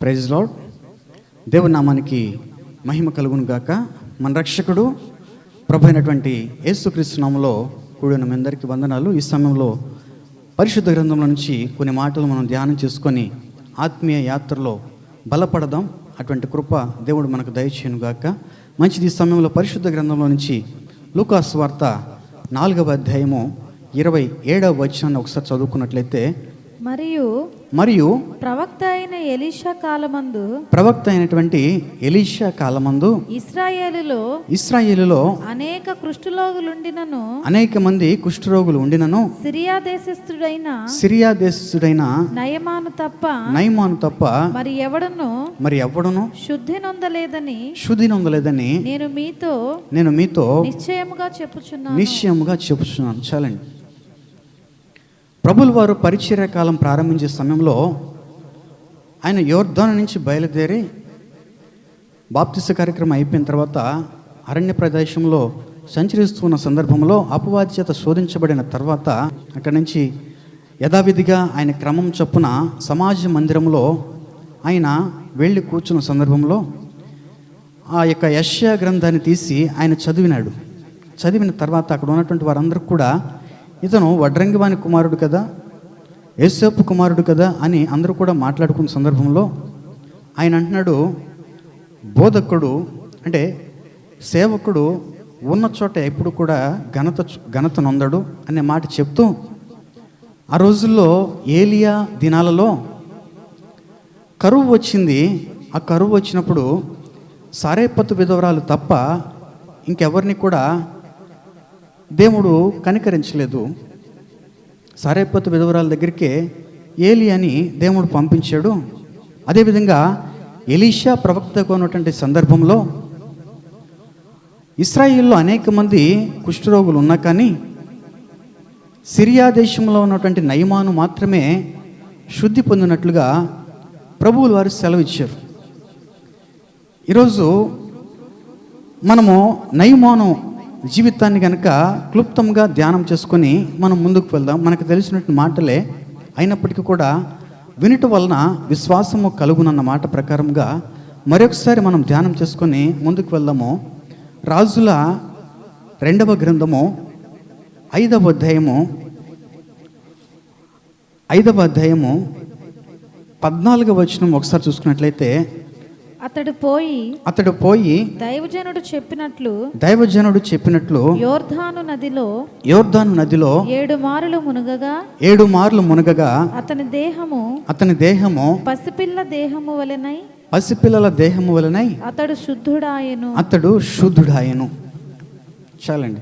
Praise lord. దేవుని నామానికి మహిమ కలుగును గాక. మన రక్షకుడు ప్రభు అయినటువంటి యేసుక్రీస్తు నామములో కూడిన మీ అందరికీ వందనాలు. ఈ సమయంలో పరిశుద్ధ గ్రంథంలో నుంచి కొన్ని మాటలు మనం ధ్యానం చేసుకొని ఆత్మీయ యాత్రలో బలపడదాం. అటువంటి కృప దేవుడు మనకు దయచేయును గాక. మంచిది. ఈ సమయంలో పరిశుద్ధ గ్రంథంలో నుంచి లూకా సువార్త 4వ అధ్యాయము 27వ వచనాన్ని ఒకసారి చదువుకున్నట్లయితే, మరియు ప్రవక్త అయినటువంటి ఎలీషా కాలమందు ఇశ్రాయేలులో అనేక మంది కుష్ఠరోగులు ఉండినను సిరియా దేశస్థుడైన నయమాను తప్ప మరి ఎవడును శుద్ధి నొందలేదని నేను మీతో నిశ్చయముగా చెప్పుచున్నాను. చాలండి. ప్రభువుల వారు పరిచర్య కాలం ప్రారంభించే సమయంలో ఆయన యోర్దాను నుంచి బయలుదేరి బాప్తిస్మ కార్యక్రమం అయిపోయిన తర్వాత అరణ్య ప్రదేశంలో సంచరిస్తున్న సందర్భంలో అపవాది చేత శోధించబడిన తర్వాత అక్కడి నుంచి యథావిధిగా ఆయన క్రమం చొప్పున సమాజ మందిరంలో ఆయన వెళ్ళి కూర్చున్న సందర్భంలో ఆ యొక్క యెషయా గ్రంథాన్ని తీసి ఆయన చదివిన తర్వాత అక్కడ ఉన్నటువంటి వారందరూ కూడా ఇతను వడ్రంగివాని కుమారుడు కదా, యోసేపు కుమారుడు కదా అని అందరూ కూడా మాట్లాడుకున్న సందర్భంలో ఆయన అంటున్నాడు, బోధకుడు అంటే సేవకుడు ఉన్న చోట ఎప్పుడు కూడా ఘనత నొందడు అనే మాట చెప్తూ, ఆ రోజుల్లో ఏలియా దినాలలో కరువు వచ్చింది. ఆ కరువు వచ్చినప్పుడు సారేపత్తు విధవరాలు తప్ప ఇంకెవరిని కూడా దేవుడు కనికరించలేదు. సారేపత్తు విధవరాల దగ్గరికే ఏలియాని దేవుడు పంపించాడు. అదేవిధంగా ఎలీషా ప్రవక్తగా ఉన్నటువంటి సందర్భంలో ఇశ్రాయేల్లో అనేక మంది కుష్ఠరోగులు ఉన్నా కానీ సిరియా దేశంలో ఉన్నటువంటి నయమాను మాత్రమే శుద్ధి పొందినట్లుగా ప్రభువుల వారు సెలవు ఇచ్చారు. ఈరోజు మనము నయమాను జీవితాన్ని కనుక క్లుప్తంగా ధ్యానం చేసుకొని మనం ముందుకు వెళ్దాం. మనకు తెలిసినటువంటి మాటలే అయినప్పటికీ కూడా వినుట వలన విశ్వాసము కలుగునన్న మాట ప్రకారంగా మరొకసారి మనం ధ్యానం చేసుకొని ముందుకు వెళ్దాము. రాజుల 2వ గ్రంథము 5వ అధ్యాయము 14వ వచనం ఒకసారి చూసుకున్నట్లయితే, అతడు పోయి దైవజనుడు చెప్పినట్లు యోర్దాను నదిలో 7 మార్లు మునగగా అతని దేహము పసిపిల్లల దేహము వలెనై అతడు శుద్ధుడాయెను. చాలండి.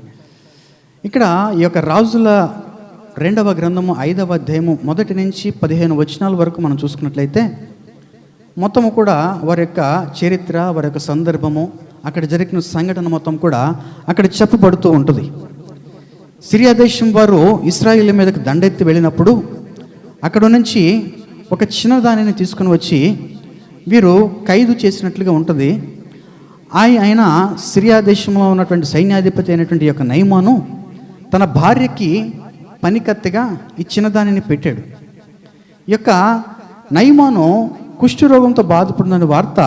ఇక్కడ ఈ యొక్క రాజుల 2వ గ్రంథము 5వ అధ్యాయము 1 నుంచి 15 వచనాల వరకు మనం చూసుకున్నట్లయితే మొత్తము కూడా వారి యొక్క చరిత్ర, వారి యొక్క సందర్భము, అక్కడ జరిగిన సంఘటన మొత్తం కూడా అక్కడ చెప్పబడుతూ ఉంటుంది. సిరియా దేశం వారు ఇశ్రాయేలు మీదకి దండెత్తి వెళ్ళినప్పుడు అక్కడ నుంచి ఒక చిన్నదానిని తీసుకుని వచ్చి వీరు ఖైదు చేసినట్లుగా ఉంటుంది. ఆయన సిరియా దేశంలో ఉన్నటువంటి సైన్యాధిపతి అయినటువంటి యొక్క నయమాను తన భార్యకి పనికత్తెగా ఈ చిన్నదానిని పెట్టాడు. ఈ యొక్క నయమాను కుష్ఠరోగంతో బాధపడిన వార్త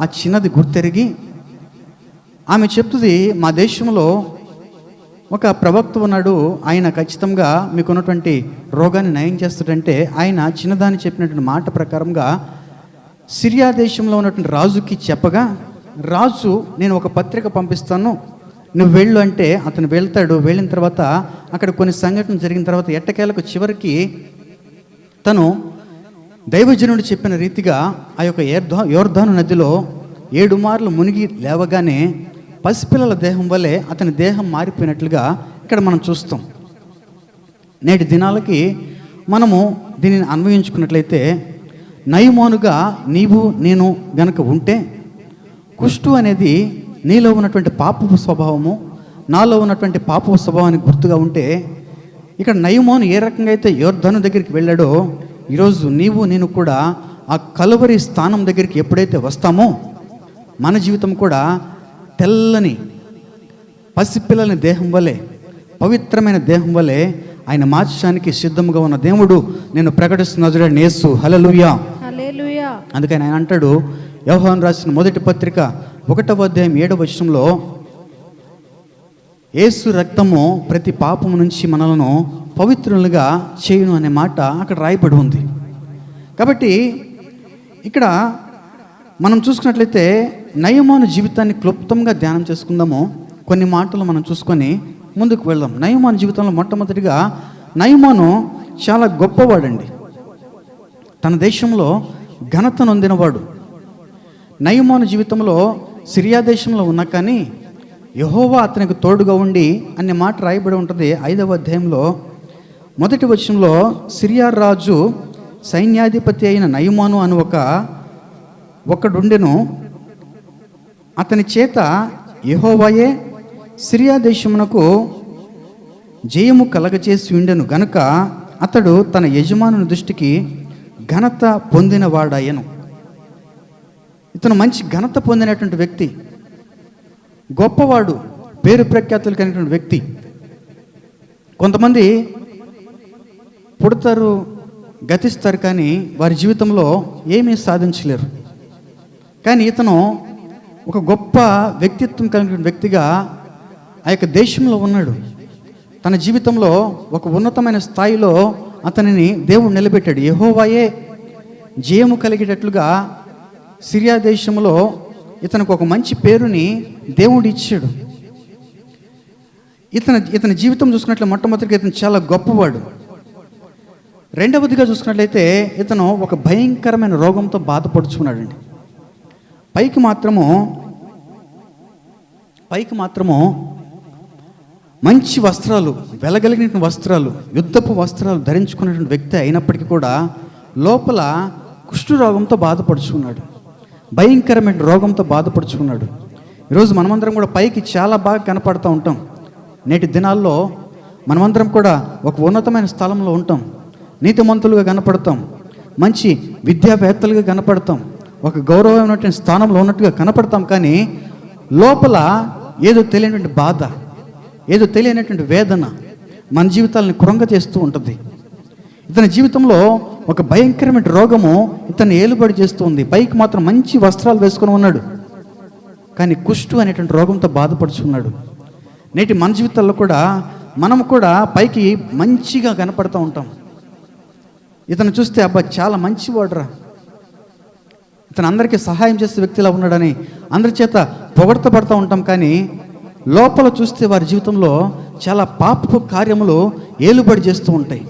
ఆ చిన్నది గుర్తెరిగి ఆమె చెప్తుంది, మా దేశంలో ఒక ప్రవక్త ఉన్నాడు, ఆయన ఖచ్చితంగా మీకున్నటువంటి రోగాన్ని నయం చేస్తాడంటే ఆయన చిన్నదాన్ని చెప్పినటువంటి మాట ప్రకారంగా సిరియా దేశంలో ఉన్నటువంటి రాజుకి చెప్పగా, రాజు నేను ఒక పత్రిక పంపిస్తాను, నువ్వు వెళ్ళు అంటే అతను వెళ్తాడు. వెళ్ళిన తర్వాత అక్కడ కొన్ని సంఘటనలు జరిగిన తర్వాత ఎట్టకేలకు చివరికి తను దైవజనుడు చెప్పిన రీతిగా ఆ యొక్క యోర్దాను నదిలో 7 మార్లు మునిగి లేవగానే పసిపిల్లల దేహం వల్లే అతని దేహం మారిపోయినట్లుగా ఇక్కడ మనం చూస్తాం. నేటి దినాలకి మనము దీనిని అన్వయించుకున్నట్లయితే, నయమానుగా నీవు నేను గనక ఉంటే కుష్టు అనేది నీలో ఉన్నటువంటి పాపపు స్వభావము, నాలో ఉన్నటువంటి పాపపు స్వభావానికి గుర్తుగా ఉంటే, ఇక్కడ నయమాను ఏ రకంగా అయితే యోర్దాను దగ్గరికి వెళ్ళాడో ఈరోజు నీవు నేను కూడా ఆ కలువరి స్థానం దగ్గరికి ఎప్పుడైతే వస్తామో మన జీవితం కూడా తెల్లని పసిపిల్లని దేహం వలె, పవిత్రమైన దేహం వలె ఆయన మార్చడానికి సిద్ధంగా ఉన్న దేవుడు నేను ప్రకటిస్తున్న యేసు. హల్లెలూయా. అందుకని ఆయన అంటాడు, యోహాను రాసిన మొదటి పత్రిక 1వ అధ్యాయం 7వ వచనంలో, యేసు రక్తము ప్రతి పాపము నుంచి మనలను పవిత్రులుగా చేయును అనే మాట అక్కడ రాయబడి ఉంది. కాబట్టి ఇక్కడ మనం చూసుకున్నట్లయితే నయమాను జీవితాన్ని క్లుప్తంగా ధ్యానం చేసుకుందాము. కొన్ని మాటలు మనం చూసుకొని ముందుకు వెళ్దాం. నయమాను జీవితంలో మొట్టమొదటిగా నయమాను చాలా గొప్పవాడండి. తన దేశంలో ఘనత నొందినవాడు. నయమాను జీవితంలో సిరియా దేశంలో ఉన్నా కానీ యెహోవా అతనికి తోడుగా ఉండి అనే మాట రాయబడి ఉంటుంది. 5వ అధ్యాయంలో 1వ వచనంలో, సిరియా రాజు సైన్యాధిపతి అయిన నయమాను అని ఒకడుండెను. అతని చేత యెహోవాయే సిరియా దేశమునకు జయము కలగచేసి ఉండెను గనుక అతడు తన యజమానుని దృష్టికి ఘనత పొందినవాడాయను. ఇతను మంచి ఘనత పొందినటువంటి వ్యక్తి, గొప్పవాడు, పేరు ప్రఖ్యాతులు కలిగినటువంటి వ్యక్తి. కొంతమంది పుడతారు, గతిస్తారు, కానీ వారి జీవితంలో ఏమీ సాధించలేరు. కానీ ఇతను ఒక గొప్ప వ్యక్తిత్వం కలిగిన వ్యక్తిగా ఆ యొక్క దేశంలో ఉన్నాడు. తన జీవితంలో ఒక ఉన్నతమైన స్థాయిలో అతనిని దేవుడు నిలబెట్టాడు. యెహోవాయే జయము కలిగేటట్లుగా సిరియా దేశంలో ఇతనికి ఒక మంచి పేరుని దేవుడు ఇచ్చాడు. ఇతని జీవితం చూసుకున్నట్లయితే మొట్టమొదటిగా ఇతను చాలా గొప్పవాడు. రెండవదిగా చూసుకున్నట్లయితే ఇతను ఒక భయంకరమైన రోగంతో బాధపడుచుకున్నాడండి. పైకి మాత్రము మంచి వస్త్రాలు, వెలగలిగిన వస్త్రాలు, యుద్ధపు వస్త్రాలు ధరించుకున్నటువంటి వ్యక్తి అయినప్పటికీ కూడా లోపల కుష్ఠరోగంతో బాధపడుచుకున్నాడు. భయంకరమైన రోగంతో బాధపడుచుకున్నాడు. ఈరోజు మనమందరం కూడా పైకి చాలా బాగా కనపడుతూ ఉంటాం. నేటి దినాల్లో మనమందరం కూడా ఒక ఉన్నతమైన స్థలంలో ఉంటాం, నీతిమంతులుగా కనపడతాం, మంచి విద్యావేత్తలుగా కనపడతాం, ఒక గౌరవమైనటువంటి స్థానంలో ఉన్నట్టుగా కనపడతాం. కానీ లోపల ఏదో తెలియనటువంటి బాధ, ఏదో తెలియనటువంటి వేదన మన జీవితాలను కృంగతీస్తూ ఉంటుంది. ఇతని జీవితంలో ఒక భయంకరమైన రోగము ఇతన్ని ఏలుబడి చేస్తూ ఉంది. పైకి మాత్రం మంచి వస్త్రాలు వేసుకొని ఉన్నాడు, కానీ కుష్టు అనేటువంటి రోగంతో బాధపడుచున్నాడు. నేటి మన జీవితాల్లో కూడా మనం కూడా పైకి మంచిగా కనపడుతూ ఉంటాం. ఇతను చూస్తే అబ్బా చాలా మంచివాడురా, ఇతను అందరికీ సహాయం చేసే వ్యక్తిలా ఉన్నాడని అందరి చేత పొగడతపడుతూ ఉంటాం. కానీ లోపల చూస్తే వారి జీవితంలో చాలా పాపపు కార్యములు ఏలుబడి చేస్తూ ఉంటాయి.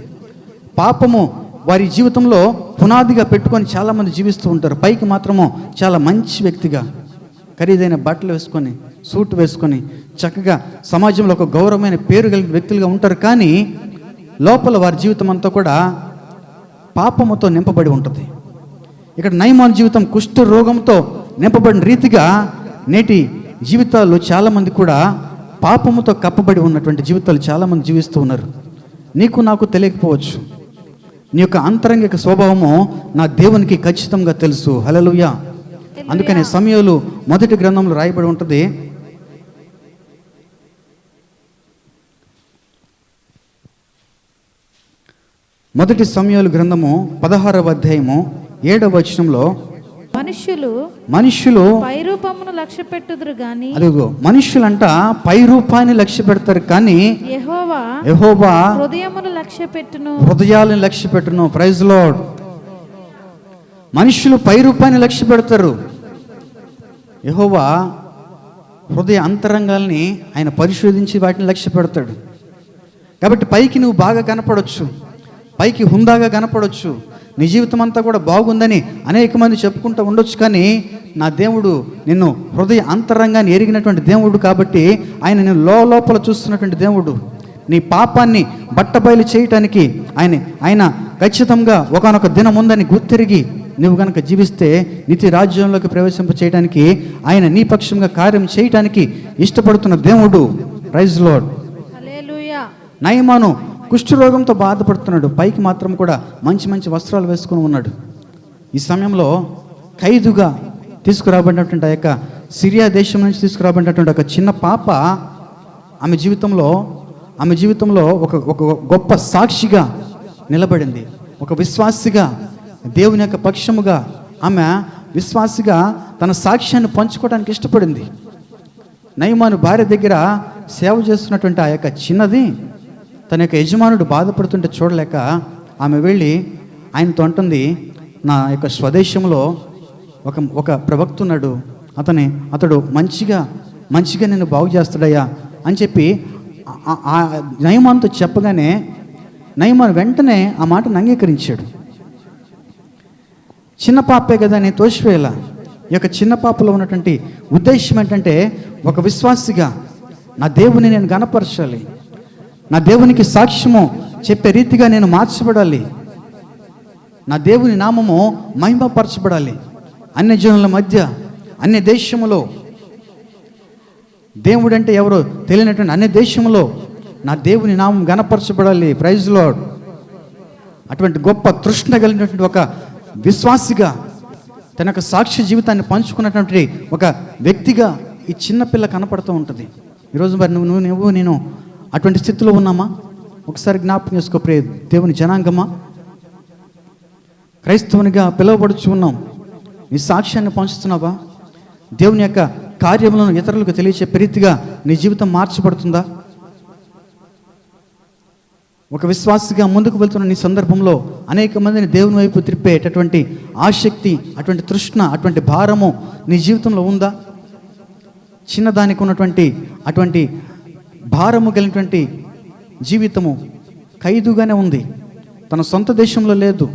పాపము వారి జీవితంలో పునాదిగా పెట్టుకొని చాలామంది జీవిస్తూ ఉంటారు. పైకి మాత్రము చాలా మంచి వ్యక్తిగా, ఖరీదైన బట్టలు వేసుకొని, సూట్ వేసుకొని, చక్కగా సమాజంలో ఒక గౌరవమైన పేరు కలిగిన వ్యక్తులుగా ఉంటారు. కానీ లోపల వారి జీవితం అంతా కూడా పాపముతో నింపబడి ఉంటుంది. ఇక్కడ నయమాను జీవితం కుష్ఠ రోగంతో నింపబడిన రీతిగా నేటి జీవితాల్లో చాలామంది కూడా పాపముతో కప్పబడి ఉన్నటువంటి జీవితాలు చాలామంది జీవిస్తూ ఉన్నారు. నీకు నాకు తెలియకపోవచ్చు, నీ యొక్క అంతరంగిక స్వభావము నా దేవునికి ఖచ్చితంగా తెలుసు. హల్లెలూయా. అందుకనే సమూయేలు మొదటి గ్రంథంలో రాయబడి ఉంటుంది, మొదటి సమూయేలు గ్రంథము 16వ అధ్యాయము 7వ వచనంలో, మనుష్యులు పై రూపమును లక్ష్య పెట్టుదురు గాని, అదిగో మనుష్యులంట పై రూపాన్ని లక్ష్య పెడతారు, కానీ యెహోవా హృదయమును లక్ష్య పెట్టును, హృదయాలను లక్ష్య పెట్టును. Praise lord. మనుష్యులు పై రూపాన్ని లక్ష్య పెడతారు, యెహోవా హృదయ అంతరంగాల్ని ఆయన పరిశోధించి వాటిని లక్ష్య పెడతాడు. కాబట్టి పైకి నువ్వు బాగా కనపడవచ్చు, పైకి హుందాగా కనపడవచ్చు, నీ జీవితం అంతా కూడా బాగుందని అనేక మంది చెప్పుకుంటూ ఉండొచ్చు. కానీ నా దేవుడు నిన్ను హృదయ అంతరంగాన్ని ఎరిగినటువంటి దేవుడు కాబట్టి ఆయన నిన్ను లోపల చూస్తున్నటువంటి దేవుడు. నీ పాపాన్ని బట్టబయలు చేయటానికి ఆయన ఖచ్చితంగా ఒకానొక దినం ఉందని గుర్తిరిగి నువ్వు కనుక జీవిస్తే నిత్య రాజ్యంలోకి ప్రవేశింప చేయడానికి ఆయన నీ పక్షంగా కార్యం చేయటానికి ఇష్టపడుతున్న దేవుడు. Praise lord. హల్లెలూయా. నయమాను కుష్ఠరోగంతో బాధపడుతున్నాడు, పైకి మాత్రం కూడా మంచి మంచి వస్త్రాలు వేసుకుని ఉన్నాడు. ఈ సమయంలో ఖైదుగా తీసుకురాబడినటువంటి ఆ యొక్క సిరియా దేశం నుంచి తీసుకురాబడినటువంటి ఒక చిన్న పాప ఆమె జీవితంలో ఒక గొప్ప సాక్షిగా నిలబడింది, ఒక విశ్వాసిగా దేవుని యొక్క పక్షముగా ఆమె విశ్వాసిగా తన సాక్ష్యాన్ని పంచుకోవడానికి ఇష్టపడింది. నయమాను భార్య దగ్గర సేవ చేస్తున్నటువంటి ఆ యొక్క చిన్నది తన యొక్క యజమానుడు బాధపడుతుంటే చూడలేక ఆమె వెళ్ళి ఆయనతో అంటుంది, నా యొక్క స్వదేశంలో ఒక ప్రవక్త ఉన్నాడు, అతడు మంచిగా నిన్ను బాగు చేస్తాడయ్యా అని చెప్పి నయమానుతో చెప్పగానే నయమాను వెంటనే ఆ మాటను అంగీకరించాడు. చిన్న పాపే కదా అని తోసివేయాల. ఈ యొక్క చిన్న పాపలో ఉన్నటువంటి ఉద్దేశం ఏంటంటే, ఒక విశ్వాసిగా నా దేవుని నేను గణపరచాలి, నా దేవునికి సాక్ష్యము చెప్పే రీతిగా నేను మార్చబడాలి, నా దేవుని నామము మహిమపరచబడాలి. అన్య జనుల మధ్య, అన్య దేశములో, దేవుడు అంటే ఎవరో తెలియనటువంటి అన్య దేశంలో నా దేవుని నామం గణపరచబడాలి. Praise lord. అటువంటి గొప్ప తృష్ణ కలిగినటువంటి ఒక విశ్వాసిగా తన యొక్క సాక్షి జీవితాన్ని పంచుకున్నటువంటి ఒక వ్యక్తిగా ఈ చిన్నపిల్ల కనపడుతూ ఉంటుంది. ఈరోజు మరి నువ్వు నేను అటువంటి స్థితిలో ఉన్నామా? ఒకసారి జ్ఞాపకం చేసుకో ప్రియ దేవుని జనాంగమా. క్రైస్తవునిగా పిలువబడుచు ఉన్నాం. నీ సాక్ష్యాన్ని పంచుతున్నావా? దేవుని యొక్క కార్యములను ఇతరులకు తెలియచెప్పే రీతిగా నీ జీవితం మార్చబడుతుందా? ఒక విశ్వాసిగా ముందుకు వెళ్తున్న నీ సందర్భంలో అనేక మందిని దేవుని వైపు త్రిప్పేటటువంటి ఆసక్తి, అటువంటి తృష్ణ, అటువంటి భారము నీ జీవితంలో ఉందా? చిన్నదానికి ఉన్నటువంటి అటువంటి భారము కలిగినటువంటి జీవితము ఖైదుగానే ఉంది. తన సొంత దేశంలో లేదు,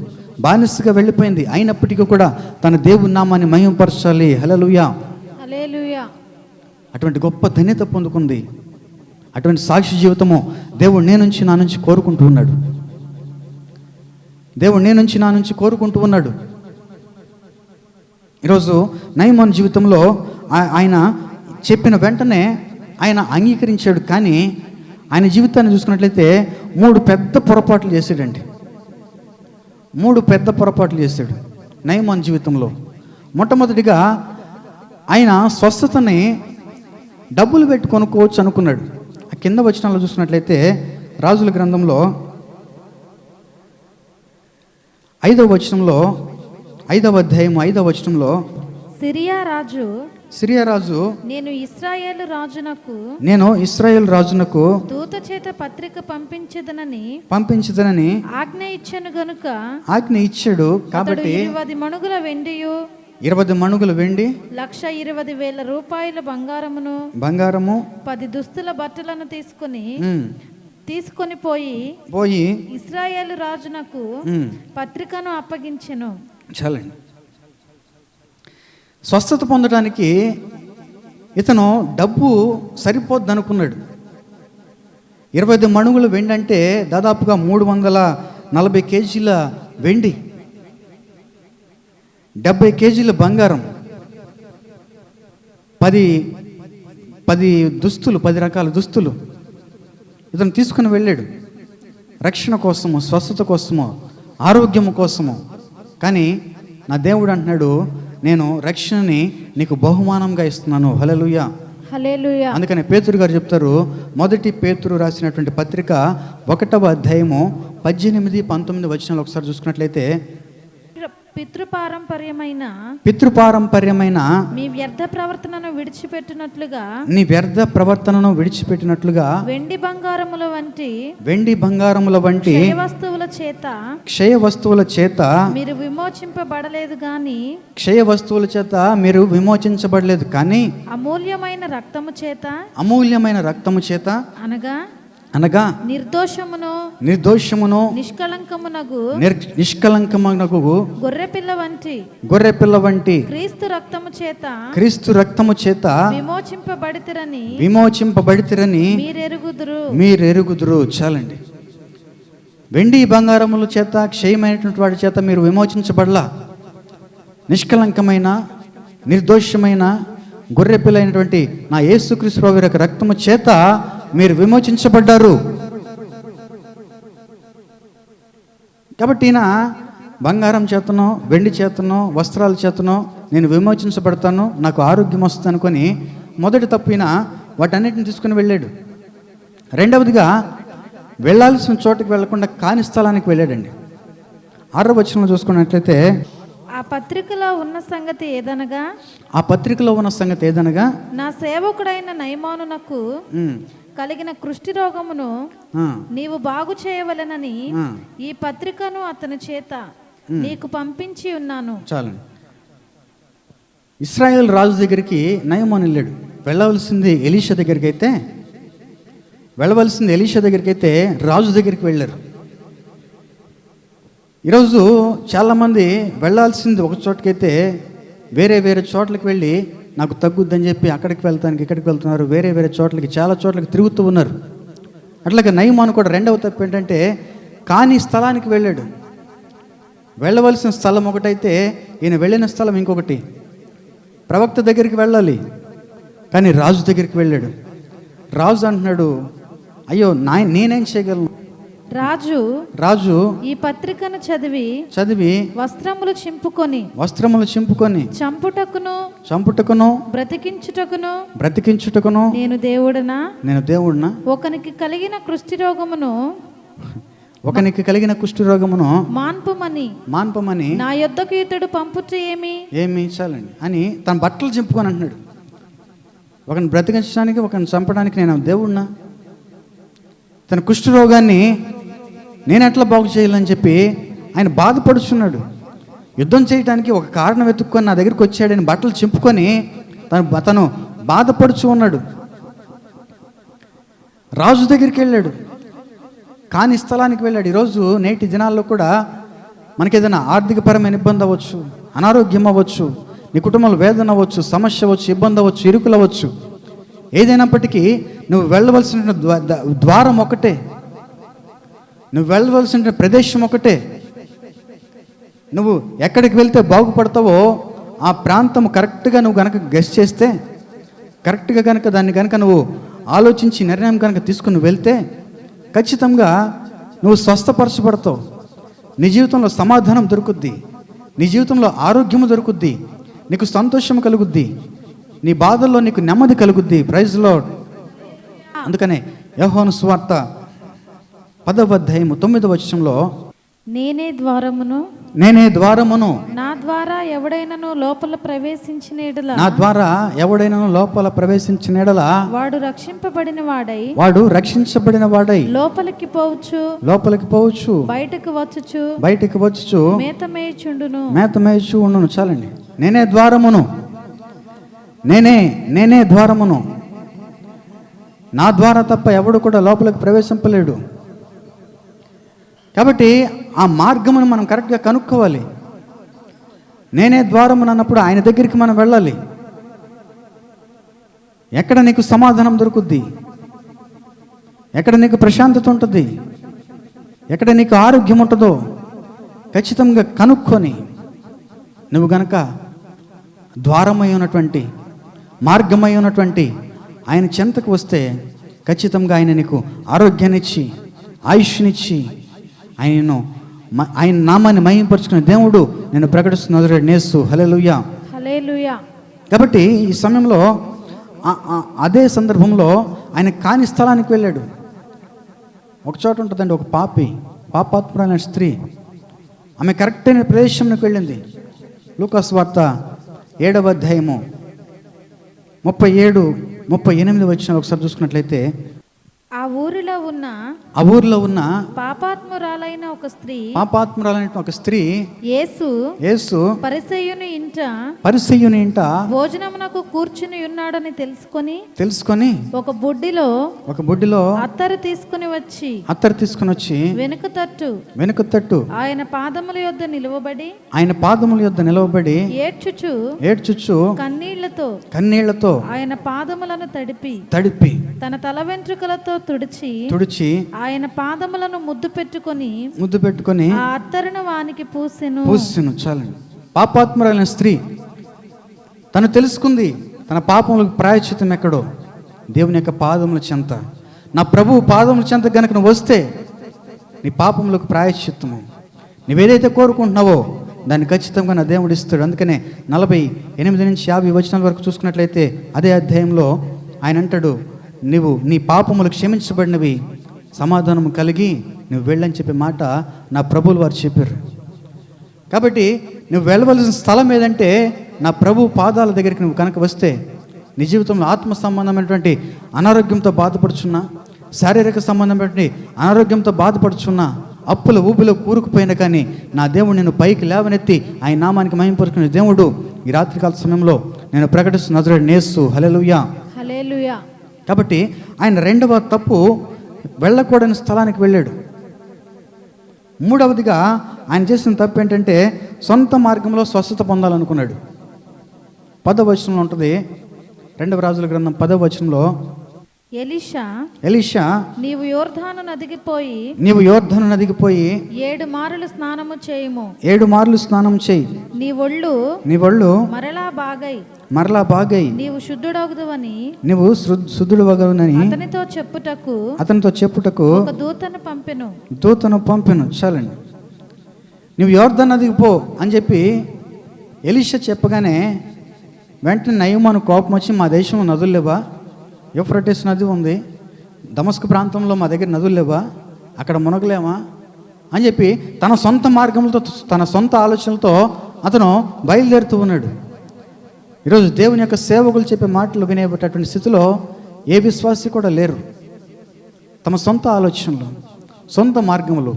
బానిసగా వెళ్ళిపోయింది. అయినప్పటికీ కూడా తన దేవుని నామాన్ని మహిమపరచాలి. హల్లెలూయా, హల్లెలూయా. అటువంటి గొప్ప ధన్యత పొందుకుంది. అటువంటి సాక్షి జీవితము దేవుడు నా నుంచి కోరుకుంటూ ఉన్నాడు. దేవుడు నా నుంచి కోరుకుంటూ ఉన్నాడు. ఈరోజు నయమాను జీవితంలో ఆయన చెప్పిన వెంటనే ఆయన అంగీకరించాడు. కానీ ఆయన జీవితాన్ని చూసుకున్నట్లయితే 3 పెద్ద పొరపాట్లు చేశాడండి. 3 పెద్ద పొరపాట్లు చేశాడు నయమాను జీవితంలో. మొట్టమొదటిగా ఆయన స్వస్థతని డబ్బులు పెట్టి కొనుక్కోవచ్చు అనుకున్నాడు. ఆ కింద వచనాల్లో చూసుకున్నట్లయితే రాజుల గ్రంథంలో 5వ వచనంలో 5వ అధ్యాయం 5వ వచనంలో సిరియా రాజు నేను ఇశ్రాయేలు రాజునకు దూత చేత పత్రిక పంపించదనని ఆజ్ఞ ఇచ్చాడు. కాబట్టి 20 మణుగుల వెండియు 20 మణుగుల వెండి, 1,20,000 రూపాయల బంగారము 10 దుస్తుల బట్టలను తీసుకొని పోయి ఇశ్రాయేలు రాజునకు పత్రికను అప్పగించెను. చాలండి. స్వస్థత పొందడానికి ఇతను డబ్బు సరిపోద్ది అనుకున్నాడు. 20 మణుగుల వెండి అంటే దాదాపుగా 340 కేజీల వెండి, 70 కేజీల బంగారం, 10 దుస్తులు, 10 రకాల దుస్తులు ఇతను తీసుకుని వెళ్ళాడు. రక్షణ కోసము, స్వస్థత కోసము, ఆరోగ్యము కోసము. కానీ నా దేవుడు అంటున్నాడు, నేను రక్షణని నీకు బహుమానంగా ఇస్తున్నాను. హల్లెలూయా, హల్లెలూయా. అందుకని పేతురు గారు చెప్తారు, మొదటి పేతురు రాసినటువంటి పత్రిక 1వ అధ్యాయము 18, 19 వచనాలు ఒకసారి చూసుకున్నట్లయితే, పితృపారంపర్యమైన మీ వ్యర్థ ప్రవర్తనను విడిచిపెట్టినట్లుగా వెండి బంగారముల వంటి క్షయ వస్తువుల చేత మీరు విమోచించబడలేదు కానీ అమూల్యమైన రక్తము చేత అనగా నిర్దోషమును నిష్కలంకమునగు గొర్రెపిల్ల వంటి క్రీస్తు రక్తము చేత విమోచింపబడితిరని మీరెరుగుదురు. చాలండి. వెండి బంగారముల చేత, క్షయమైనటువంటి వాడి చేత మీరు విమోచించబడలా. నిష్కలంకమైన, నిర్దోషమైన గొర్రెపిల్ల అయినటువంటి నా యేసుక్రీస్తు ప్రభువు యొక్క రక్తము చేత మీరు విమోచించబడ్డారు. కాబట్టి ఈయన బంగారం చేతనో, వెండి చేతనో, వస్త్రాల చేతనో నేను విమోచించబడతాను, నాకు ఆరోగ్యం వస్తుంది అనుకొని మొదటి తప్పిన వాటన్నిటిని తీసుకుని వెళ్ళాడు. రెండవదిగా వెళ్ళాల్సిన చోటుకి వెళ్లకుండా కాని స్థలానికి వెళ్ళాడండి. 6వ వచనంలో చూసుకున్నట్లయితే, ఆ పత్రికలో ఉన్న సంగతి ఏదనగా ఆ పత్రికలో ఉన్న సంగతి ఏదనగా నా సేవకుడైన నయమానునకు ఉమ్, కలిగిన కుష్టి రోగమును ఆ, నీవు బాగు చేయవలెనని ఆ. ఈ పత్రికను అతని చేత నీకు పంపించి ఉన్నాను. చాలండి. ఇశ్రాయేల్ రాజు దగ్గరికి నయమాను వెళ్ళాడు. వెళ్ళవలసింది ఎలీషా దగ్గరికి అయితే రాజు దగ్గరికి వెళ్ళారు. ఈరోజు చాలామంది వెళ్ళాల్సింది ఒక చోటకైతే వేరే చోట్లకి వెళ్ళి నాకు తగ్గుద్దని చెప్పి అక్కడికి వెళ్తానికి ఇక్కడికి వెళ్తున్నారు. వేరే చోట్లకి చాలా చోట్లకి తిరుగుతూ ఉన్నారు. అట్లాగే నయమాను కూడా రెండవ తప్పు ఏంటంటే కాని స్థలానికి వెళ్ళాడు. వెళ్ళవలసిన స్థలం ఒకటైతే ఈయన వెళ్ళిన స్థలం ఇంకొకటి. ప్రవక్త దగ్గరికి వెళ్ళాలి కానీ రాజు దగ్గరికి వెళ్ళాడు. రాజు అంటున్నాడు, అయ్యో నేనేం చేయగలను? రాజు ఈ పత్రికను చదివి వస్త్రములు చింపుకొని చంపుటకును బ్రతికించుటకును నేను దేవుడనా ఒకనికి కలిగిన కుష్టి రోగమును మాన్పమని నా యొద్దకు ఇతడు పంపుట ఏమి చాలండి అని తన బట్టలు చింపుకొని అంటున్నాడు. ఒకరిని బ్రతికించడానికి ఒకరిని చంపడానికి నేను దేవుడినా? తన కుష్టి రోగాన్ని నేను ఎట్లా బాగు చేయాలని చెప్పి ఆయన బాధపడుచున్నాడు. యుద్ధం చేయడానికి ఒక కారణం వెతుక్కొని నా దగ్గరికి వచ్చాడని బట్టలు చింపుకొని తను బాధపడుచు ఉన్నాడు. రాజు దగ్గరికి వెళ్ళాడు, కాని స్థలానికి వెళ్ళాడు. ఈరోజు నేటి దినాల్లో కూడా మనకి ఏదైనా ఆర్థికపరమైన ఇబ్బంది అవ్వచ్చు, అనారోగ్యం అవ్వచ్చు, నీ కుటుంబంలో వేదన అవ్వచ్చు, సమస్య అవ్వచ్చు, ఇబ్బంది అవ్వచ్చు, ఇరుకులు అవ్వచ్చు. ఏదైనప్పటికీ నువ్వు వెళ్ళవలసిన ద్వారం ఒకటే, నువ్వు వెళ్ళవలసిన ప్రదేశం ఒకటే. నువ్వు ఎక్కడికి వెళ్తే బాగుపడతావో ఆ ప్రాంతం కరెక్ట్గా నువ్వు కనుక గెస్ చేస్తే, కరెక్ట్గా కనుక దాన్ని కనుక నువ్వు ఆలోచించి నిర్ణయం కనుక తీసుకుని వెళ్తే ఖచ్చితంగా నువ్వు స్వస్థపరచబడతావు. నీ జీవితంలో సమాధానం దొరుకుద్ది, నీ జీవితంలో ఆరోగ్యము దొరుకుద్ది, నీకు సంతోషం కలుగుద్ది, నీ బాధల్లో నీకు నెమ్మది కలుగుద్ది. Praise lord. అందుకనే యోహాను సువార్త 10వ అధ్యాయము 9వ వచనంలో నేనే ద్వారమును నా ద్వారా ఎవడైనను లోపల ప్రవేశించిన ఎడల వాడు రక్షింపబడిన వాడై లోపలికి పోవచ్చు బయటకు వచ్చుచు మేత మేయుచు ఉండును. చాలండి. నేనే ద్వారమును, నా ద్వారా తప్ప ఎవడు కూడా లోపలికి ప్రవేశింపలేడు. కాబట్టి ఆ మార్గమును మనం కరెక్ట్గా కనుక్కోవాలి. నేనే ద్వారమును అన్నప్పుడు ఆయన దగ్గరికి మనం వెళ్ళాలి. ఎక్కడ నీకు సమాధానం దొరుకుద్ది, ఎక్కడ నీకు ప్రశాంతత ఉంటుంది, ఎక్కడ నీకు ఆరోగ్యం ఉంటుందో ఖచ్చితంగా కనుక్కొని నువ్వు గనక ద్వారమై ఉన్నటువంటి, మార్గమై ఉన్నటువంటి ఆయన చెంతకు వస్తే ఖచ్చితంగా ఆయన నీకు ఆరోగ్యాన్ని ఇచ్చి, ఆయుష్నిచ్చి, ఆయన నామాన్ని మహిమపరుచుకునే దేవుడు నేను ప్రకటిస్తున్న నేసు. హల్లెలూయా. కాబట్టి ఈ సమయంలో అదే సందర్భంలో ఆయన కాని స్థలానికి వెళ్ళాడు. ఒక చోట ఉంటుందండి, ఒక పాపాత్మురాలైన స్త్రీ, ఆమె కరెక్ట్ అయిన ప్రదేశంలోకి వెళ్ళింది. లూకా సువార్త 7వ అధ్యాయము 37-38 వచనాలు ఒకసారి చూసుకున్నట్లయితే, ఆ ఊరిలో ఉన్న పాపాత్మురాలైన ఒక స్త్రీ యేసు పరిసయ్యుని ఇంట భోజనమునకు కూర్చుని ఉన్నాడని తెలుసుకొని ఒక బుడ్డిలో అత్తరు తీసుకుని వచ్చి వెనుక తట్టు ఆయన పాదముల యొద్ద నిలవబడి ఏడ్చుచు కన్నీళ్లతో ఆయన పాదములను తడిపి తన తల వెంట్రుకలతో తుడిచి ఆయన పాదములను ముద్దు పెట్టుకొని ఆ అత్తరును వానికి పూసెను. చాలండి. పాపాత్మురాలైన స్త్రీ తను తెలుసుకుంది తన పాపములకు ప్రాయశ్చిత్తం ఎక్కడో, దేవుని యొక్క పాదముల చెంత. నా ప్రభువు పాదముల చెంత గనుక నువ్వు వస్తే నీ పాపములకు ప్రాయశ్చిత్తము, నువ్వేదైతే కోరుకుంటున్నావో దాన్ని ఖచ్చితంగా నా దేవుడు ఇస్తాడు. అందుకనే 48-50 వచనాల వరకు చూసుకున్నట్లయితే అదే అధ్యాయంలో ఆయన అంటాడు, నువ్వు నీ పాపములు క్షమించబడినవి, సమాధానం కలిగి నువ్వు వెళ్ళని చెప్పే మాట నా ప్రభువులు వారు చెప్పారు. కాబట్టి నువ్వు వెళ్ళవలసిన స్థలం ఏదంటే నా ప్రభు పాదాల దగ్గరికి నువ్వు కనుక వస్తే నీ జీవితంలో ఆత్మ సంబంధమైనటువంటి అనారోగ్యంతో బాధపడుచున్నా, శారీరక సంబంధమైనటువంటి అనారోగ్యంతో బాధపడుచున్నా, అప్పుల ఊబిలో కూరుకుపోయినా కానీ నా దేవుడు నేను పైకి లేవనెత్తి ఆయన నామానికి మహిమపరుచుకునే దేవుడు ఈ రాత్రికాల సమయంలో నేను ప్రకటిస్తున్న నజరేయుడైన యేసు. హల్లెలూయా, హల్లెలూయా. కాబట్టి ఆయన రెండవ తప్పు వెళ్ళకూడని స్థలానికి వెళ్ళాడు. మూడవదిగా ఆయన చేసిన తప్పు ఏంటంటే సొంత మార్గంలో స్వస్థత పొందాలనుకున్నాడు. 10వ వచనంలో ఉంటుంది, 2వ రాజుల గ్రంథం 10వ వచనంలో, ఎలీషా నీవు యోర్దాను నదికి పోయి 7 మారులు స్నానము చేయుము. 7 మార్లు స్నానం చేయి. నీ ఒళ్ళు మరలా బాగై నీవు శుద్ధుడగుదువని నువ్వు శుద్ధుడవగలనని అతనితో చెప్పుటకు ఒక దూతను పంపెను. చాలండి. నువ్వు యోర్దాను నదికి పో అని చెప్పి ఎలీషా చెప్పగానే వెంటనే నయమాను కోపం వచ్చి, మా దేశంలో నదులు లేవా? యూఫ్రటీస్ నది ఉంది, దమస్కు ప్రాంతంలో మా దగ్గర నదులు లేవా? అక్కడ మునగలేమా అని చెప్పి తన సొంత మార్గంతో, తన సొంత ఆలోచనలతో అతను బయలుదేరుతూ ఉన్నాడు. ఈరోజు దేవుని యొక్క సేవకులు చెప్పే మాటలు వినేటటువంటి స్థితిలో ఏ విశ్వాసి కూడా లేరు. తమ సొంత ఆలోచనలు, సొంత మార్గములు,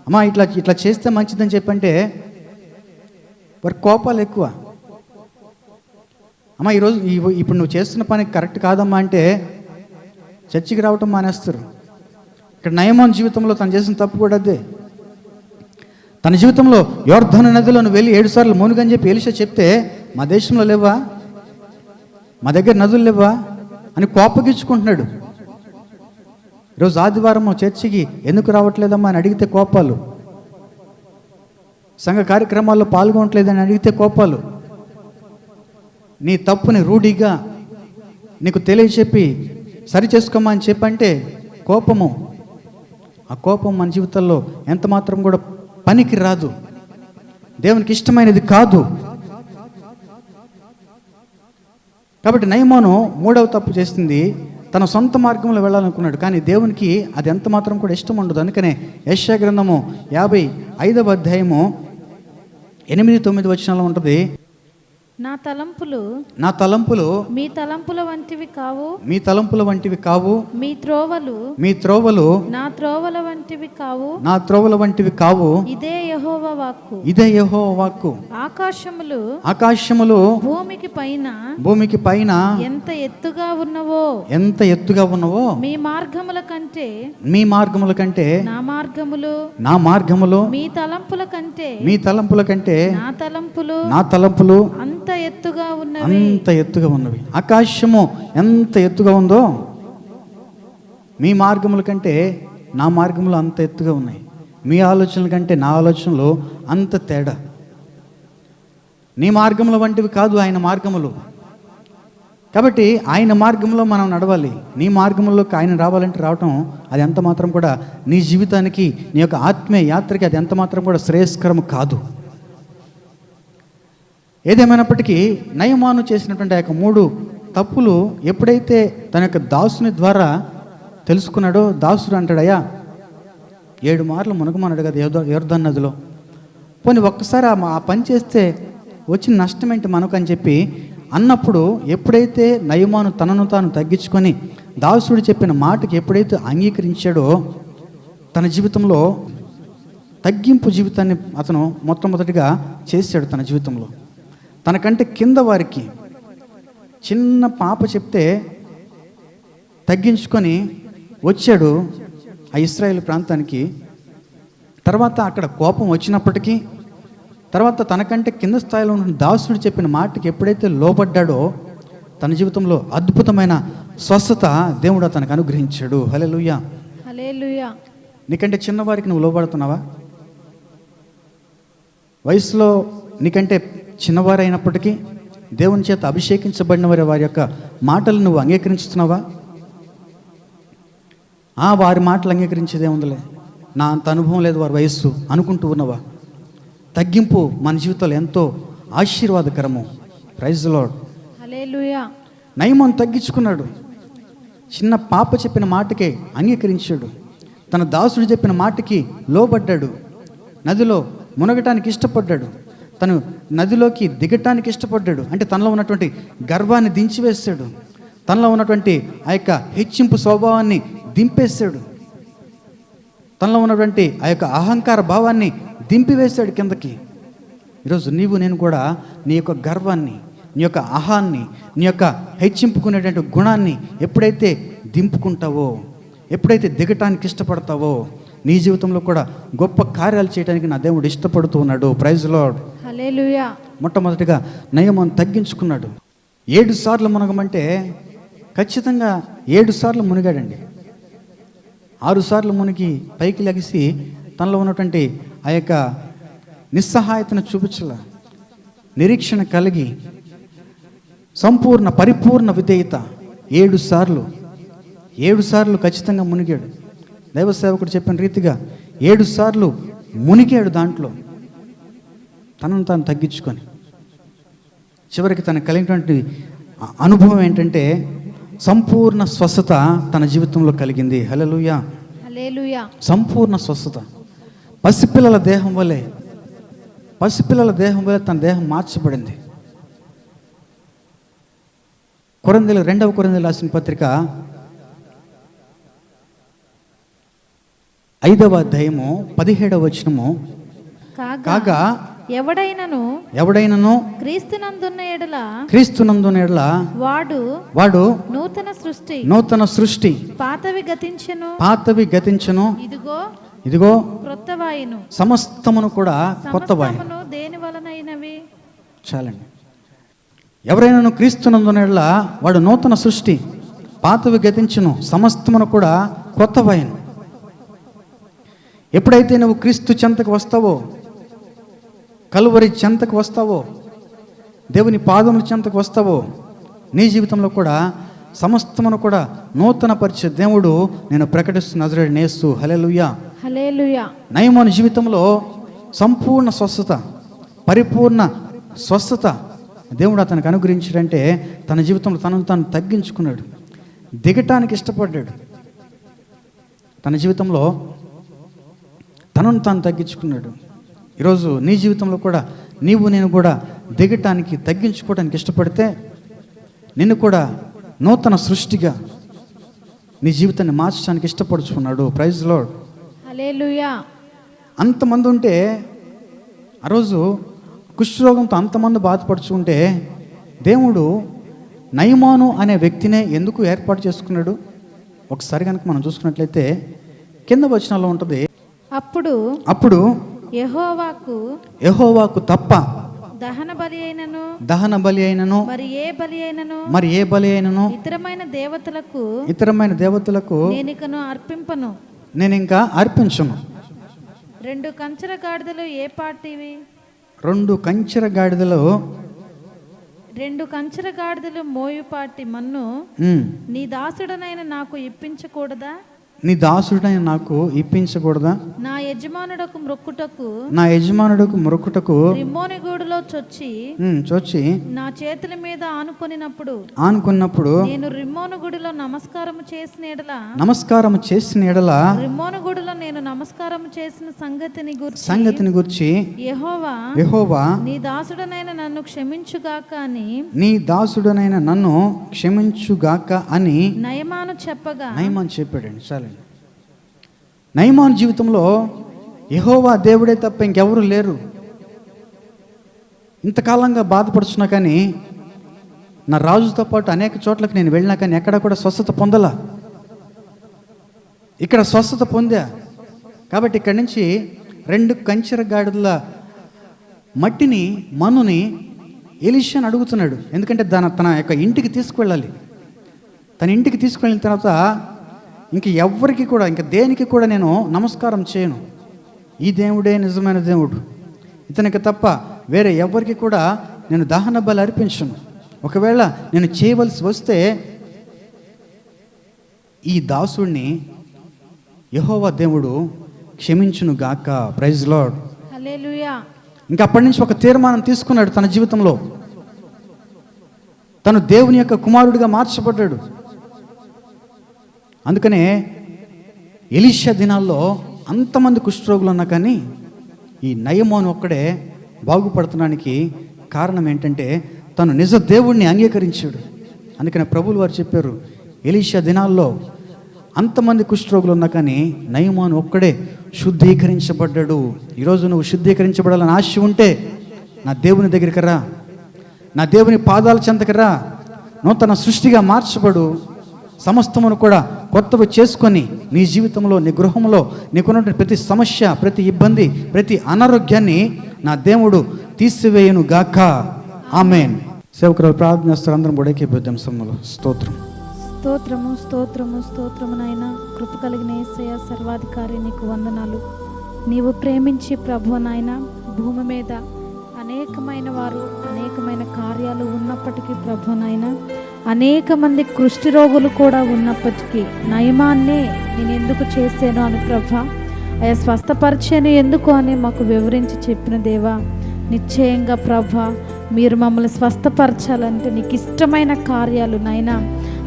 అమ్మా ఇట్లా చేస్తే మంచిదని చెప్పంటే వారి కోపాలు ఎక్కువ. అమ్మా ఈరోజు ఇప్పుడు నువ్వు చేస్తున్న పని కరెక్ట్ కాదమ్మా అంటే చర్చికి రావటం మానేస్తారు. ఇక్కడ నయమాన్ జీవితంలో తను చేసిన తప్పు కూడా అదే. తన జీవితంలో యోర్దాను నదిలో నువ్వు వెళ్ళి 7 సార్లు మునుగని చెప్పి ఎలీషా చెప్తే, మా దేశంలో లేవా, మా దగ్గర నదులు లేవా అని కోపగించుకుంటున్నాడు. ఈరోజు ఆదివారం చర్చికి ఎందుకు రావట్లేదమ్మా అని అడిగితే కోపాలు, సంఘ కార్యక్రమాల్లో పాల్గొనట్లేదని అడిగితే కోపాలు, నీ తప్పుని రూఢిగా నీకు తెలియచెప్పి సరి చేసుకోమా అని చెప్పంటే కోపము. ఆ కోపం మన జీవితంలో ఎంత మాత్రం కూడా పనికి రాదు, దేవునికి ఇష్టమైనది కాదు. కాబట్టి నయమాను మూడవ తప్పు చేసింది, తన సొంత మార్గంలో వెళ్ళాలనుకున్నాడు, కానీ దేవునికి అది ఎంత మాత్రం కూడా ఇష్టం ఉండదు. అందుకనే యెషయా గ్రంథము 55వ అధ్యాయము 8-9 వచనాల్లో ఉంటుంది, నా తలంపులు మీ తలంపుల వంటివి కావు, మీ త్రోవలు నా త్రోవల వంటివి కావు, ఇదే యెహోవా వాక్కు. ఆకాశములు భూమికి పైన ఎంత ఎత్తుగా ఉన్నవో మీ మార్గముల కంటే నా మార్గములు మీ తలంపుల కంటే నా తలంపులు అంత ఎత్తుగా ఉన్నవి. ఆకాశము ఎంత ఎత్తుగా ఉందో మీ మార్గముల కంటే నా మార్గములు అంత ఎత్తుగా ఉన్నాయి. మీ ఆలోచనల కంటే నా ఆలోచనలు అంత తేడా. నీ మార్గముల వంటివి కాదు ఆయన మార్గములు. కాబట్టి ఆయన మార్గంలో మనం నడవాలి. నీ మార్గంలోకి ఆయన రావాలంటే రావటం అది ఎంత మాత్రం కూడా నీ జీవితానికి, నీ యొక్క ఆత్మీయ యాత్రకి అది ఎంత మాత్రం కూడా శ్రేయస్కరం కాదు. ఏదేమైనప్పటికీ నయమాను చేసినటువంటి ఆ యొక్క 3 తప్పులు ఎప్పుడైతే తన యొక్క దాసుని ద్వారా తెలుసుకున్నాడో, దాసుడు అంటాడయ్యా 7 మార్లు మునగమన్నాడు కదా యోర్దాను నదిలో, పోనీ ఒక్కసారి ఆ పని చేస్తే వచ్చిన నష్టం ఏంటి మనకు అని చెప్పి అన్నప్పుడు, ఎప్పుడైతే నయమాను తనను తాను తగ్గించుకొని దాసుడు చెప్పిన మాటకి ఎప్పుడైతే అంగీకరించాడో, తన జీవితంలో తగ్గింపు జీవితాన్ని అతను మొట్టమొదటిగా చేశాడు. తన జీవితంలో తనకంటే కింద వారికి చిన్న పాప చెప్తే తగ్గించుకొని వచ్చాడు ఆ ఇశ్రాయేలు ప్రాంతానికి. తర్వాత అక్కడ కోపం వచ్చినప్పటికీ, తర్వాత తనకంటే కింద స్థాయిలో ఉన్న దాసుడు చెప్పిన మాటకి ఎప్పుడైతే లోబడ్డాడో, తన జీవితంలో అద్భుతమైన స్వస్థత దేవుడు తనకు అనుగ్రహించాడు. హల్లెలూయా, హల్లెలూయా. నీకంటే చిన్నవారికి నువ్వు లోబడుతున్నావా? వయసులో నీకంటే చిన్నవారైనప్పటికీ దేవుని చేత అభిషేకించబడిన వారి యొక్క మాటలు నువ్వు అంగీకరించుతున్నావా? వారి మాటలు అంగీకరించేదే ఉందిలే, నా అంత అనుభవం లేదు వారి వయస్సు అనుకుంటూ ఉన్నవా? తగ్గింపు మన జీవితంలో ఎంతో ఆశీర్వాదకరము. ప్రైజ్ ది లార్డ్, హల్లెలూయా. నయమాను తగ్గించుకున్నాడు. చిన్న పాప చెప్పిన మాటకే అంగీకరించాడు. తన దాసుడు చెప్పిన మాటకి లోబడ్డాడు. నదిలో మునగటానికి ఇష్టపడ్డాడు, తను నదిలోకి దిగటానికి ఇష్టపడ్డాడు. అంటే తనలో ఉన్నటువంటి గర్వాన్ని దించివేశాడు, తనలో ఉన్నటువంటి ఆ యొక్క హెచ్చింపు స్వభావాన్ని దింపేశాడు, తనలో ఉన్నటువంటి ఆ యొక్క అహంకార భావాన్ని దింపివేశాడు కిందకి. ఈరోజు నీవు నేను కూడా నీ యొక్క గర్వాన్ని, నీ యొక్క అహాన్ని, నీ యొక్క హెచ్చింపుకునేటువంటి గుణాన్ని ఎప్పుడైతే దింపుకుంటావో, ఎప్పుడైతే దిగటానికి ఇష్టపడతావో, నీ జీవితంలో కూడా గొప్ప కార్యాలు చేయడానికి నా దేవుడు ఇష్టపడుతూ ఉన్నాడు. Praise lord. హల్లెలూయా. మొట్టమొదటిగా నయమాను తగ్గించుకున్నాడు. 7 సార్లు మునగమంటే ఖచ్చితంగా 7 సార్లు మునిగాడండి. 6 సార్లు మునిగి పైకి లెగిసి తనలో ఉన్నటువంటి ఆ యొక్క నిస్సహాయతను చూపించాల, నిరీక్షణ కలిగి సంపూర్ణ పరిపూర్ణ విధేయత 7 సార్లు ఖచ్చితంగా మునిగాడు. దైవ సేవకుడు చెప్పిన రీతిగా 7 సార్లు మునిగాడు. దాంట్లో తనను తాను తగ్గించుకొని చివరికి తనకు కలిగినటువంటి అనుభవం ఏంటంటే సంపూర్ణ స్వస్థత తన జీవితంలో కలిగింది. హల్లెలూయా, హల్లెలూయా. సంపూర్ణ స్వస్థత. పసిపిల్లల దేహం వలె తన దేహం మార్చబడింది. కొరింథీయులకు 2వ కొరింథీయులకు రాసిన పత్రిక 5వ అధ్యాయము 17వ వచనము, కాగా ఎవడైనను క్రీస్తునందున్న ఎడల వాడు నూతన సృష్టి, పాతవి గతించెను, ఇదిగో సమస్తమును కూడా కొత్తవాయును. చాలండి. ఎవరైనా క్రీస్తునందున్న ఎడల వాడు నూతన సృష్టి, పాతవి గతించెను, సమస్తమును కూడా కొత్తవాయును. ఎప్పుడైతే నువ్వు క్రీస్తు చెంతకు వస్తావో, కలువరి చెంతకు వస్తావో, దేవుని పాదముల చెంతకు వస్తావో, నీ జీవితంలో కూడా సమస్తమును కూడా నూతన పరిచే దేవుడు నేను ప్రకటిస్తున్న నజరేయుడైన యేసు. హల్లెలూయా, హల్లెలూయా. నయమాను జీవితంలో సంపూర్ణ స్వస్థత, పరిపూర్ణ స్వస్థత దేవుడు అతనికి అనుగ్రహించాడంటే తన జీవితంలో తనను తాను తగ్గించుకున్నాడు, దిగటానికి ఇష్టపడ్డాడు. తన జీవితంలో తనను తాను తగ్గించుకున్నాడు. ఈరోజు నీ జీవితంలో కూడా నేను కూడా దిగటానికి, తగ్గించుకోవడానికి ఇష్టపడితే నిన్ను కూడా నూతన సృష్టిగా నీ జీవితాన్ని మార్చడానికి ఇష్టపడుచుకున్నాడు. Praise lord. హల్లెలూయా. అంతమంది ఉంటే ఆ రోజు కుష్ఠరోగంతో అంతమంది బాధపడుచుకుంటే దేవుడు నయమాను అనే వ్యక్తినే ఎందుకు ఏర్పాటు చేసుకున్నాడు? ఒకసారి కనుక మనం చూసుకున్నట్లయితే కింద వచనాల్లో ఉంటుంది, అప్పుడు యెహోవాకు తప్ప దహన బలి అయినను మరి ఏ బలి అయినను ఇతరమైన దేవతలకు నేను ఇంకా అర్పించను. 2 కంచర గాడిదలు ఏ పాటివి? 2 కంచర గాడిదలు 2 కంచర గాడిదలు మోయుపాటి మన్ను నీ దాసుడనైన నాకు ఇప్పించకూడదా? నీ దాసుడైన నాకు ఇప్పించకూడదా? నా యజమానుడకు మొక్కుటకు రిమ్మోని గూడులో చొచ్చి నా చేతుల మీద ఆనుకున్నప్పుడు నేను రిమ్మోను గుడిలో నమస్కారము చేసిన ఎడల రిమ్మోను గుడిలో నేను నమస్కారము చేసిన సంగతిని గురించి యెహోవా నీ దాసుడనైన నన్ను క్షమించుగాక అని నయమాను చెప్పాడండి. చాలు. నయమాను జీవితంలో యెహోవా దేవుడే తప్ప ఇంకెవరు లేరు. ఇంతకాలంగా బాధపడుతున్నా కానీ, నా రాజుతో పాటు అనేక చోట్లకు నేను వెళ్ళినా కానీ ఎక్కడ కూడా స్వస్థత పొందలా. ఇక్కడ స్వస్థత పొందా. కాబట్టి ఇక్కడి నుంచి 2 కంచెర గాడిదల మట్టిని, మన్నుని ఎలీషాని అడుగుతున్నాడు. ఎందుకంటే తన యొక్క ఇంటికి తీసుకువెళ్ళాలి. తన ఇంటికి తీసుకువెళ్ళిన తర్వాత ఇంక ఎవ్వరికి కూడా, ఇంక దేనికి కూడా నేను నమస్కారం చేయను. ఈ దేవుడే నిజమైన దేవుడు, ఇతనికి తప్ప వేరే ఎవరికి కూడా నేను దహన బలి అర్పించను. ఒకవేళ నేను చేయవలసి వస్తే ఈ దాసుడిని యెహోవా దేవుడు క్షమించును గాక. Praise lord. హల్లెలూయా. ఇంకా అప్పటి నుంచి ఒక తీర్మానం తీసుకున్నాడు తన జీవితంలో. తను దేవుని యొక్క కుమారుడిగా మార్చబడ్డాడు. అందుకనే ఎలీషా దినాల్లో అంతమంది కుష్ఠరోగులు ఉన్నా కానీ ఈ నయమాను ఒక్కడే బాగుపడుతున్నానికి కారణం ఏంటంటే తను నిజ దేవుణ్ణి అంగీకరించాడు. అందుకని ప్రభువులు వారు చెప్పారు, ఎలీషా దినాల్లో అంతమంది కుష్ఠరోగులు ఉన్నా కానీ నయమాను ఒక్కడే శుద్ధీకరించబడ్డాడు. ఈరోజు నువ్వు శుద్ధీకరించబడాలని ఆశ ఉంటే నా దేవుని దగ్గరికి రా, నా దేవుని పాదాల చెంతకి రా, నూతన సృష్టిగా మార్చబడు. సమస్తమును కూడా కొత్తవి చేసుకొని నీ జీవితంలో, నీ గృహంలో నీకున్నటువంటి ప్రతి సమస్య, ప్రతి ఇబ్బంది, ప్రతి అనారోగ్యాన్ని నా దేవుడు తీసివేయును గాక. ఆమేన్. సేవకురాలు ప్రార్థన చేస్తారు. అందరం కూడా ఏకీభవిద్దాం సమయంలో. స్తోత్రం. స్తోత్రము స్తోత్రము స్తోత్రము నాయన. కృప కలిగిన యేసయ్య సర్వాధికారి, నీకు వందనాలు. నీవు ప్రేమించి ప్రభు నాయన, భూమి మీద అనేకమైన వారు, అనేకమైన కార్యాలు ఉన్నప్పటికీ ప్రభు నాయన, అనేక మంది కుష్ఠి రోగులు కూడా ఉన్నప్పటికీ నయమాన్నే నేను ఎందుకు చేశాను అని ప్రభా, అయ్యా స్వస్థపరిచాను ఎందుకు అని మాకు వివరించి చెప్పిన దేవా, నిశ్చయంగా ప్రభా మీరు మమ్మల్ని స్వస్థపరచాలంటే నీకు ఇష్టమైన కార్యాలు నాయనా,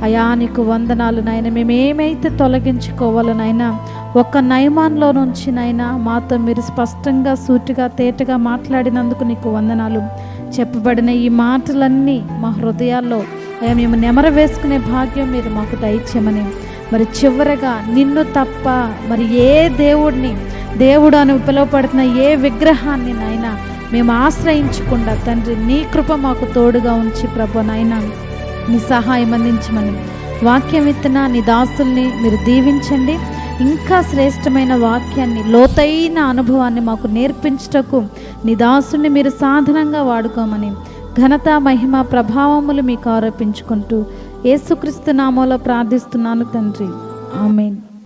అయా నీకు వందనాలు నాయన. మేము ఏమైతే తొలగించుకోవాలో నాయనా, ఒక్క నయమాన్లో నుంచి నాయనా మాతో మీరు స్పష్టంగా, సూటిగా, తేటగా మాట్లాడినందుకు నీకు వందనాలు. చెప్పబడిన ఈ మాటలన్నీ మా హృదయాల్లో అయ్యా మేము నెమర వేసుకునే భాగ్యం మీరు మాకు దయచేయమని, మరి చివరగా నిన్ను తప్ప మరి ఏ దేవుడిని, దేవుడు అని పిలువబడుతున్న ఏ విగ్రహాన్ని నాయనా మేము ఆశ్రయించకుండా తండ్రి నీ కృప మాకు తోడుగా ఉంచి ప్రభు నాయనా నీ సహాయం అందించమని, వాక్యం విత్తన నీ దాసుల్ని మీరు దీవించండి. ఇంకా శ్రేష్టమైన వాక్యాన్ని, లోతైన అనుభవాన్ని మాకు నేర్పించుటకు నీ దాసుని మీరు సాధనంగా వాడుకోమని, ఘనత, మహిమ, ప్రభావములు మీకు ఆరోపించుకుంటూ యేసుక్రీస్తు నామములో ప్రార్థిస్తున్నాను తండ్రి. ఆమేన్.